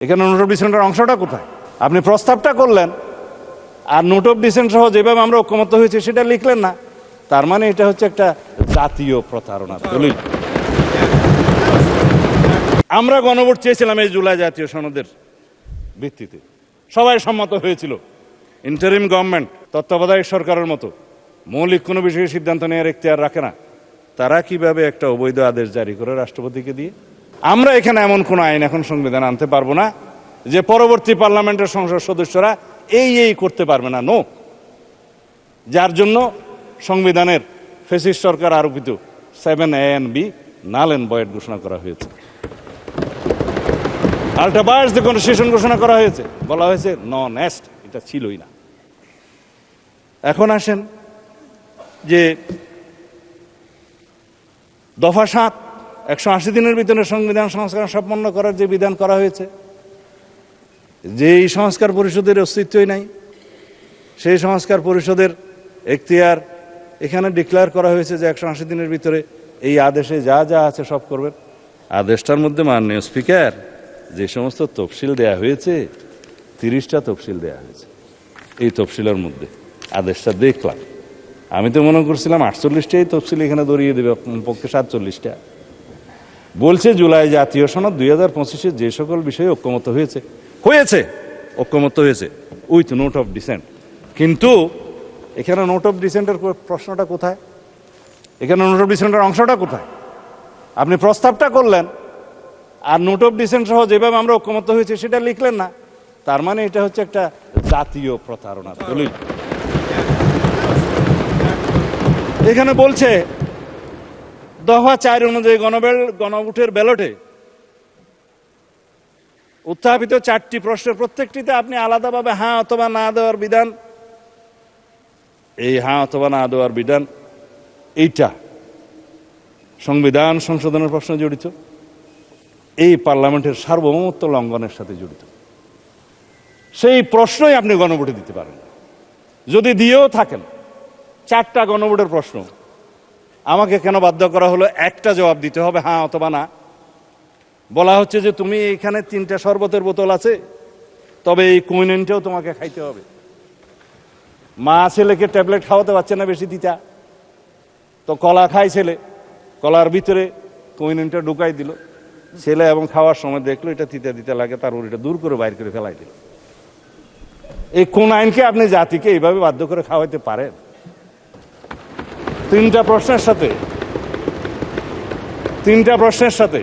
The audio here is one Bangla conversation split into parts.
এখানে নোট অফ ডিসেন্টের অংশটা কোথায়? আপনি প্রস্তাবটা করলেন আর নোট অফ ডিসেন্ট সহ যেভাবে আমরা ঐক্যমত্য হয়েছি সেটা লিখলেন না। তার মানে এটা হচ্ছে একটা জাতীয় প্রতারণার দলিল। আমরা গণভোট চেয়েছিলাম এই জুলাই জাতীয় সনদের ভিত্তিতে, সবাই সম্মত হয়েছিল। ইন্টারিম গভর্নমেন্ট তত্ত্বাবধায়ক সরকারের মতো মৌলিক কোনো বিষয়ে সিদ্ধান্ত নেওয়ার এখতিয়ার রাখে না। তারা কিভাবে একটা অবৈধ আদেশ জারি করে রাষ্ট্রপতিকে দিয়ে? আমরা এখানে এমন কোনো আইন এখন সংবিধান আনতে পারবো না যে পরবর্তী পার্লামেন্টের সংসদ সদস্যরা এই করতে পারবে না। নো, যার জন্য সংবিধানের ফ্যাসিস্ট সরকার আরোপিত 7A and B null and void ঘোষণা করা হয়েছে। আল্টাবার্স দ্য কনস্টিটিউশন ঘোষণা করা হয়েছে, বলা হয়েছে নন এস্ট, এটা ছিলই না। এখন আসেন যে দফা 7 180 দিনের ভিতরে সংবিধান সংস্কার সম্পন্ন করার যে বিধান করা হয়েছে, যে এই সংস্কার পরিষদের অস্তিত্বই নাই, সেই সংস্কার পরিষদের এখতিয়ার এখানে ডিক্লেয়ার করা হয়েছে যে 180 দিনের ভিতরে এই আদেশে যা যা আছে সব করবেন। আদেশটার মধ্যে মাননীয় স্পিকার যে সমস্ত তফসিল দেয়া হয়েছে, 30টা তফসিল দেয়া হয়েছে। এই তফসিলের মধ্যে আদেশটা দেখলাম, আমি তো মনে করছিলাম 48টাই তফসিল এখানে দড়িয়ে দেবে, পক্ষে 47টা। বলছে জুলাই জাতীয় সনদ 2025-এ যে সকল বিষয়ে ঐক্যমত্য হয়েছে ঐক্যমত্য হয়েছে উইথ নোট অফ ডিসেন্ট। কিন্তু এখানে নোট অফ ডিসেন্টের প্রশ্নটা কোথায়? এখানে নোট অফ ডিসেন্টের অংশটা কোথায়? আপনি প্রস্তাবটা করলেন আর নোট অফ ডিসেন্ট সহ যেভাবে আমরা ঐক্যমত্য হয়েছি সেটা লিখলেন না। তার মানে এটা হচ্ছে একটা জাতীয় প্রতারণার দলিল। এখানে বলছে দফা 4 অনুযায়ী গণভোটের ব্যালটে উত্থাপিত 4টি প্রশ্নের প্রত্যেকটিতে আপনি আলাদাভাবে হ্যাঁ অথবা না দেওয়ার বিধান, এই হ্যাঁ অথবা না দেওয়ার বিধান এইটা সংবিধান সংশোধনের প্রশ্নে জড়িত, এই পার্লামেন্টের সার্বভৌমত্ব লঙ্ঘনের সাথে জড়িত। সেই প্রশ্নই আপনি গণভোটে দিতে পারেন। যদি দিয়েও থাকেন 4টা গণভোটের প্রশ্ন, আমাকে কেন বাধ্য করা হলো একটা জবাব দিতে হবে হ্যাঁ অথবা না? বলা হচ্ছে যে তুমি এখানে 3টা শরবতের বোতল আছে, তবে এই কুইনেনটাও তোমাকে খাইতে হবে। মা ছেলেকে ট্যাবলেট খাওয়াতে পারছে না বেশি দিতা, তো কলা খায় ছেলে, কলার ভিতরে কুইনেনটা ঢুকাই দিল ছেলে, এবং খাওয়ার সময় দেখলো এটা তিতা দিতে লাগে, তার ওটা দূর করে বাইর করে ফেলাই দিল। এই কোন আইনকে আপনি জাতিকে এইভাবে বাধ্য করে খাওয়াইতে পারেন? 3টা প্রশ্নের সাথে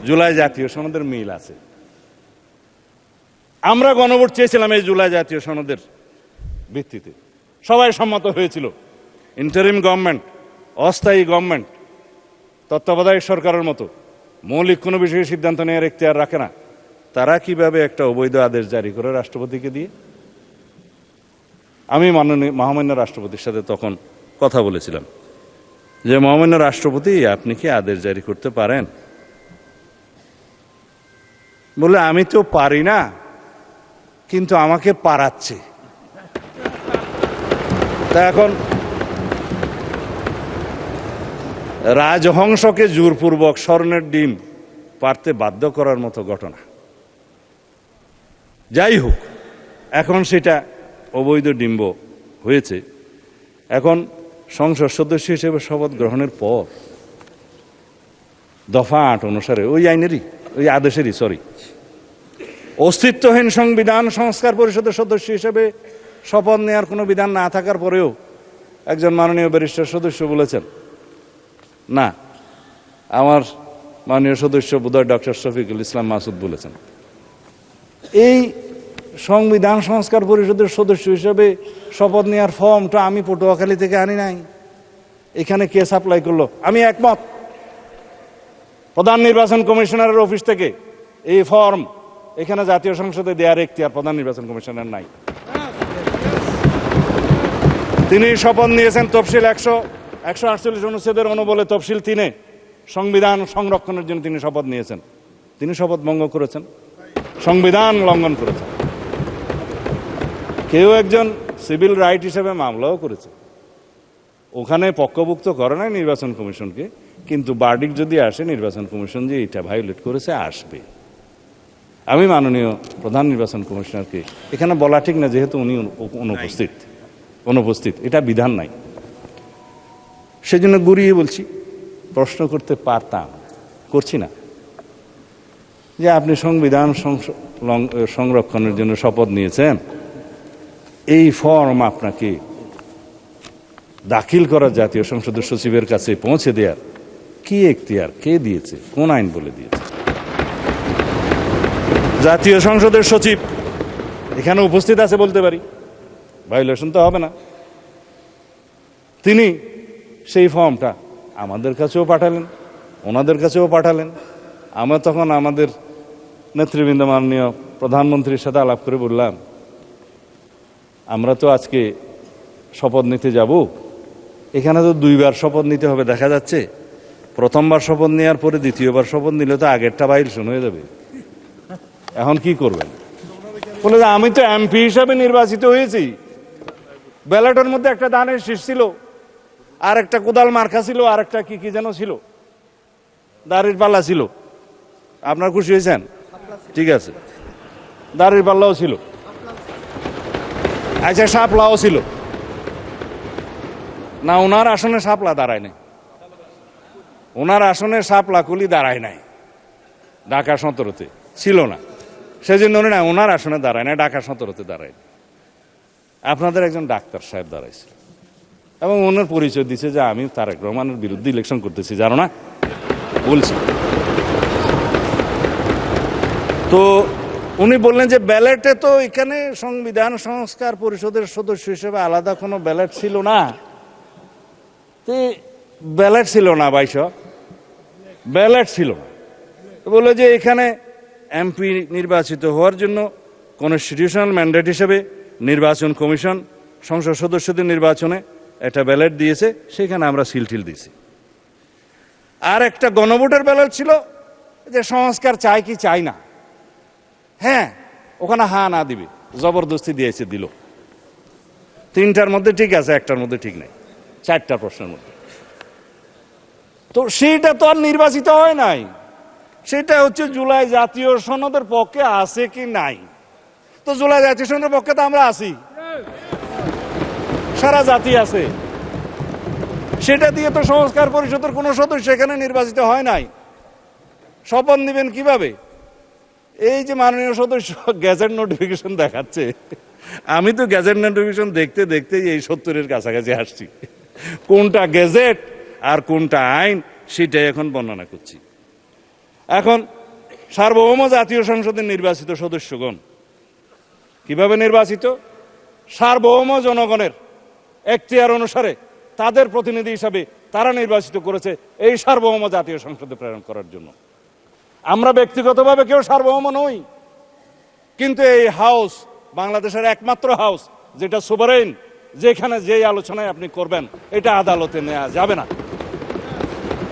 জুলাই জাতীয় সনদের মিল আছে। আমরা গণভোট চেয়েছিলাম এই জুলাই জাতীয় সনদের ভিত্তিতে, সবাই সম্মত হয়েছিল। ইন্টারিম গভর্নমেন্ট, অস্থায়ী গভর্নমেন্ট তত্ত্বাবধায়ক সরকারের মতো মৌলিক কোনো বিষয়ে সিদ্ধান্ত নেওয়ার এখতিয়ার রাখে না। তারা কিভাবে একটা অবৈধ আদেশ জারি করে রাষ্ট্রপতিকে দিয়ে? আমি মহামান্য রাষ্ট্রপতির সাথে তখন কথা বলেছিলাম যে মহামান্য রাষ্ট্রপতি, আপনি কি আদেশ জারি করতে পারেন? বলে আমি তো পারি না, কিন্তু আমাকে পারাচ্ছে। তা এখন রাজহংসকে জোরপূর্বক স্বর্ণের ডিম পারতে বাধ্য করার মতো ঘটনা। যাই হোক, এখন সেটা অবৈধ ডিম্ব হয়েছে। এখন সংসদ সদস্য হিসেবে শপথ গ্রহণের পর দফা 8 অনুসারে ওই আদেশেরই অস্তিত্বহীন সংবিধান সংস্কার পরিষদের সদস্য হিসেবে শপথ নেওয়ার কোনো বিধান না থাকার পরেও একজন মাননীয় ব্যারিস্টার সদস্য বলেছেন, না, আমার মাননীয় সদস্য বোধহয় ডক্টর শফিকুল ইসলাম মাসুদ বলেছেন, এই সংবিধান সংস্কার পরিষদের সদস্য হিসেবে শপথ নেওয়ার ফর্মটা আমি পটুয়াখালী থেকে আনি নাই, এখানে কে সাপ্লাই করলো? আমি একমত, প্রধান নির্বাচন কমিশনারের অফিস থেকে এই ফর্ম এখানে জাতীয় সংসদে দেওয়ার এখতিয়ার প্রধান নির্বাচন কমিশনার নাই। তিনি শপথ নিয়েছেন তফসিল 148 অনুচ্ছেদের অনুবলে তফসিল 3-এ সংবিধান সংরক্ষণের জন্য তিনি শপথ নিয়েছেন। তিনি শপথ ভঙ্গ করেছেন, সংবিধান লঙ্ঘন করেছেন। কেউ একজন সিভিল রাইট হিসেবে মামলাও করেছে, ওখানে পক্ষভুক্ত করে নাই নির্বাচন কমিশনকে, কিন্তু বার্ডিক যদি আসে নির্বাচন কমিশন যে এটা ভায়োলেট করেছে আসবে। আমি মাননীয় প্রধান নির্বাচন কমিশনারকে এখানে বলা ঠিক না, যেহেতু উনি অনুপস্থিত, এটা বিধান নাই, সেজন্য ঘুরিয়ে বলছি, প্রশ্ন করতে পারতাম, করছি না, যে আপনি সংবিধান সংরক্ষণের জন্য শপথ নিয়েছেন, এই ফর্ম আপনাকে দাখিল করার জাতীয় সংসদের সচিবের কাছে পৌঁছে দেওয়ার কি এখতিয়ার কে দিয়েছে, কোন আইন বলে দিয়েছে? জাতীয় সংসদের সচিব এখানে উপস্থিত আছে বলতে পারি, ভায়োলেশন তো হবে না। তিনি সেই ফর্মটা আমাদের কাছেও পাঠালেন, ওনাদের কাছেও পাঠালেন। আমরা তখন আমাদের নেতৃবৃন্দ মাননীয় প্রধানমন্ত্রীর সাথে আলাপ করে বললাম, আমরা তো আজকে শপথ নিতে যাব, এখানে তো দুইবার শপথ নিতে হবে, দেখা যাচ্ছে প্রথমবার শপথ নেওয়ার পরে দ্বিতীয়বার শপথ নিলে তো আগেরটা ভায়োলেশন হয়ে যাবে, এখন কি করবেন? বলে যে আমি তো এমপি হিসাবে নির্বাচিত হয়েছি, ব্যালটের মধ্যে একটা ধানের শীষ ছিল, আর একটা কোদাল মার্কা ছিল, আর একটা কি কি যেন ছিল, দাড়ির পাল্লা ছিল। আপনার খুশি হয়েছেন? ঠিক আছে, দাড়ির পাল্লাও ছিল, আচ্ছা শাপলাও ছিল না? ওনার আসনে শাপলা দাঁড়ায় নাই, ওনার আসনে শাপলা কুলি দাঁড়ায় নাই, ঢাকা 17-তে ছিল না, সেজন্য উনি না ওনার আসনে দাঁড়ায় না, ঢাকা 17-তে দাঁড়ায়। আপনাদের একজন ডাক্তার সাহেব দাঁড়াইছিল এবং ওনার পরিচয় দিচ্ছে যে আমি তারেক রহমানের বিরুদ্ধে ইলেকশন করতেছি, জানো না বলছি। তো উনি বললেন যে ব্যালটে তো এখানে সংবিধান সংস্কার পরিষদের সদস্য হিসেবে আলাদা কোনো ব্যালট ছিল না। ব্যালট ছিল না, বাইশ ব্যালট ছিল না। বলে যে এখানে এমপি নির্বাচিত হওয়ার জন্য কনস্টিটিউশনাল ম্যান্ডেট হিসেবে নির্বাচন কমিশন সংসদ সদস্যদের নির্বাচনে একটা ব্যালট দিয়েছে, সেখানে আমরা সিলটিল দিয়েছি। আর একটা গণভোটের ব্যালট ছিল যে সংস্কার চাই কি চাই না, হ্যাঁ ওখানে হা না দিবে, জবরদস্তি দিয়েছে, দিল। তিনটার মধ্যে ঠিক আছে, একটার মধ্যে ঠিক নাই, চারটা প্রশ্নের মধ্যে। তো সেইটা তো আর নির্বাচিত হয় নাই, সেটা হচ্ছে জুলাই জাতীয় সনদের পক্ষে আছে কি নাই। তো জুলাই জাতীয় সনদের পক্ষে তো আমরা আছি, সারা জাতি আছে, সেটা দিয়ে তো সংস্কার পরিষদের কোন সদস্য এখানে নির্বাচিত হয় নাই। শপথ নিবেন কিভাবে? এই যে মাননীয় সদস্য গ্যাজেট নোটিফিকেশন দেখাচ্ছে, আমি তো গ্যাজেট নোটিফিকেশন দেখতে দেখতে এই 70-এর কাছাকাছি আসছি, কোনটা গ্যাজেট আর কোনটা আইন সেটাই এখন বর্ণনা করছি। এখন সার্বভৌম জাতীয় সংসদের নির্বাচিত সদস্যগণ কিভাবে নির্বাচিত? সার্বভৌম জনগণের এখতিয়ার অনুসারে তাদের প্রতিনিধি হিসাবে তারা নির্বাচিত করেছে এই সার্বভৌম জাতীয় সংসদে প্রেরণ করার জন্য। আমরা ব্যক্তিগতভাবে কেউ সার্বভৌম নই, কিন্তু এই হাউস বাংলাদেশের একমাত্র হাউস যেটা সুভারেন, যেখানে যেই আলোচনায় আপনি করবেন এটা আদালতে নেওয়া যাবে না।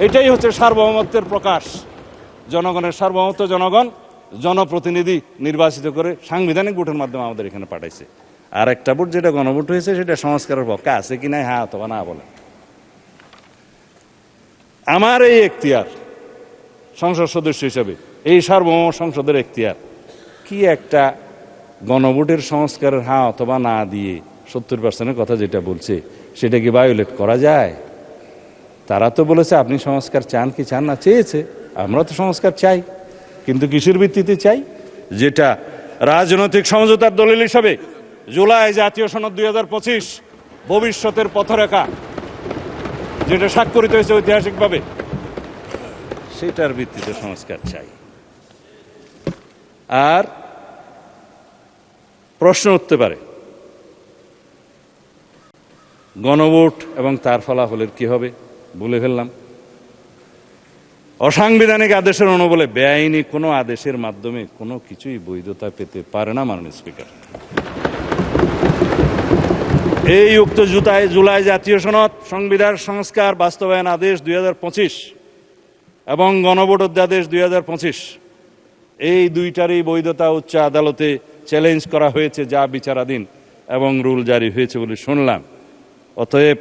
এটাই হচ্ছে সার্বভৌমত্বের প্রকাশ। জনগণের সার্বভৌমত্ব, জনগণ জনপ্রতিনিধি নির্বাচিত করে সাংবিধানিক ভোটের মাধ্যমে আমাদের এখানে পাঠাইছে। আর একটা ভোট যেটা গণভোট হয়েছে সেটা সংস্কারের পক্ষে আছে কি না, হ্যাঁ অথবা না বলে। আমার এই এখতিয়ার সংসদ সদস্য হিসেবে, এই সার্বভৌম সংসদের এখতিয়ার কি একটা গণভোটের সংস্কারের হ্যাঁ অথবা না দিয়ে 70% কথা যেটা বলছে সেটা কি ভায়োলেট করা যায়? তারা তো বলেছে আপনি সংস্কার চান কি চান না, চেয়েছে, আমরা তো সংস্কার চাই, কিন্তু কিসের ভিত্তিতে চাই? যেটা রাজনৈতিক সমঝোতার দলিল হিসাবে জুলাই জাতীয় সনদ 2025 ভবিষ্যতের পথরেখা যেটা স্বাক্ষরিত হয়েছে ঐতিহাসিকভাবে, সেটার ভিত্তিতে সংস্কার চাই। আর প্রশ্ন উঠতে পারে গণভোট এবং তার ফলাফলের কি হবে? বলে ফেললাম, অসাংবিধানিক আদেশের অনুবলে বেআইনি কোনো আদেশের মাধ্যমে কোনো কিছুই বৈধতা পেতে পারে না মাননীয় স্পিকার। এই উক্ত জুলাই জাতীয় সনদ, সংবিধান সংস্কার বাস্তবায়ন আদেশ 2025 এবং গণভোট অধ্যাদেশ 2025, এই দুইটারই বৈধতা উচ্চ আদালতে চ্যালেঞ্জ করা হয়েছে, যা বিচারাধীন এবং রুল জারি হয়েছে বলে শুনলাম। অতএব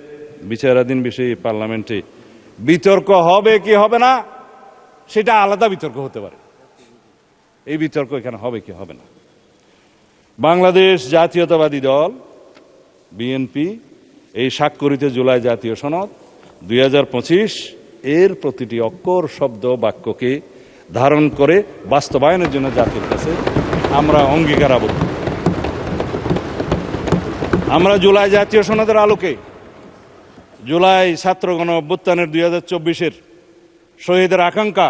বিচারাধীন বিষয়ে পার্লামেন্টে বিতর্ক হবে কি হবে না সেটা আলাদা বিতর্ক হতে পারে, এই বিতর্ক এখানে হবে কি হবে না। বাংলাদেশ জাতীয়তাবাদী দল বিএনপি এই স্বাক্ষরিত জুলাই জাতীয় সনদ 2025 এর প্রতিটি অক্ষর, শব্দ, বাক্যকে ধারণ করে বাস্তবায়নের জন্য জাতির কাছে আমরা অঙ্গীকার আবদ্ধ। আমরা জুলাই জাতীয় সনদের আলোকে জুলাই ছাত্র গণ অভ্যুত্থানের 2024-এর শহীদের আকাঙ্ক্ষা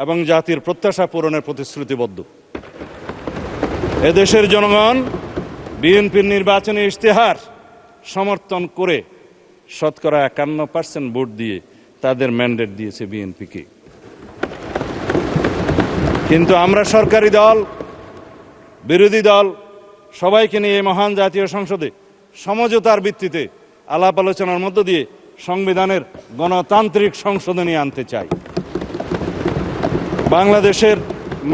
এবং জাতির প্রত্যাশা পূরণের প্রতিশ্রুতিবদ্ধ। এদেশের জনগণ বিএনপির নির্বাচনী ইশতেহার সমর্থন করে শতকরা 51% ভোট দিয়ে তাদের ম্যান্ডেট দিয়েছে বিএনপিকে। কিন্তু আমরা সরকারি দল, বিরোধী দল সবাইকে নিয়ে এই মহান জাতীয় সংসদে সমঝোতার ভিত্তিতে আলাপ আলোচনার মধ্য দিয়ে সংবিধানের গণতান্ত্রিক সংশোধনী আনতে চাই। বাংলাদেশের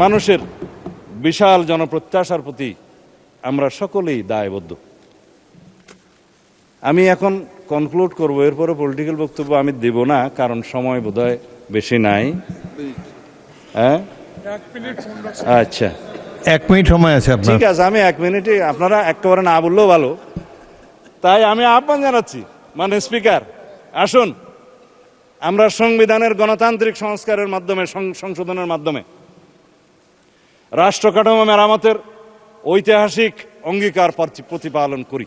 মানুষের বিশাল জনপ্রত্যাশার প্রতি আমরা সকলেই দায়বদ্ধ। আমি এখন কনক্লুড করব, এরপরে পলিটিক্যাল বক্তব্য আমি দেব না, কারণ সময় বোধহয় বেশি নাই। হ্যাঁ, আচ্ছা, 1 মিনিট সময় আছে আপনার। ঠিক আছে, আমি 1 মিনিটে, আপনারা একেবারে না বললেও ভালো, তাই আমি আহ্বান জানাচ্ছি মানে স্পিকার, আসুন আমরা সংবিধানের গণতান্ত্রিক সংস্কারের মাধ্যমে, সংশোধনের মাধ্যমে রাষ্ট্র কাঠামো মেরামতের ঐতিহাসিক অঙ্গীকার প্রতিপালন করি।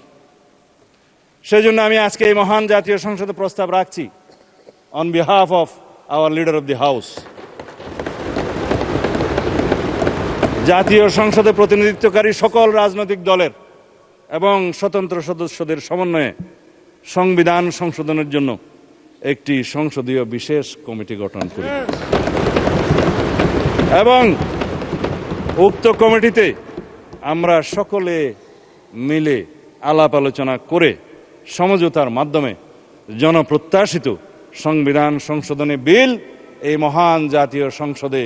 সেজন্য আমি আজকে এই মহান জাতীয় সংসদে প্রস্তাব রাখছি on behalf of our leader of the house. জাতীয় সংসদে প্রতিনিধিত্বকারী সকল রাজনৈতিক দলের এবং স্বতন্ত্র সদস্যদের সমন্বয়ে সংবিধান সংশোধনের জন্য একটি সংসদীয় বিশেষ কমিটি গঠন করি এবং উক্ত কমিটিতে আমরা সকলে মিলে আলাপ আলোচনা করে সমঝোতার মাধ্যমে জনপ্রত্যাশিত সংবিধান সংশোধনী বিল এই মহান জাতীয় সংসদে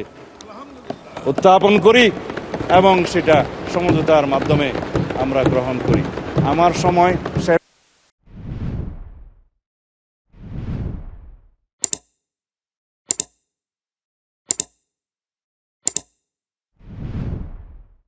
উত্থাপন করি এবং সেটা সমঝোতার মাধ্যমে আমরা গ্রহণ করি। আমার সময়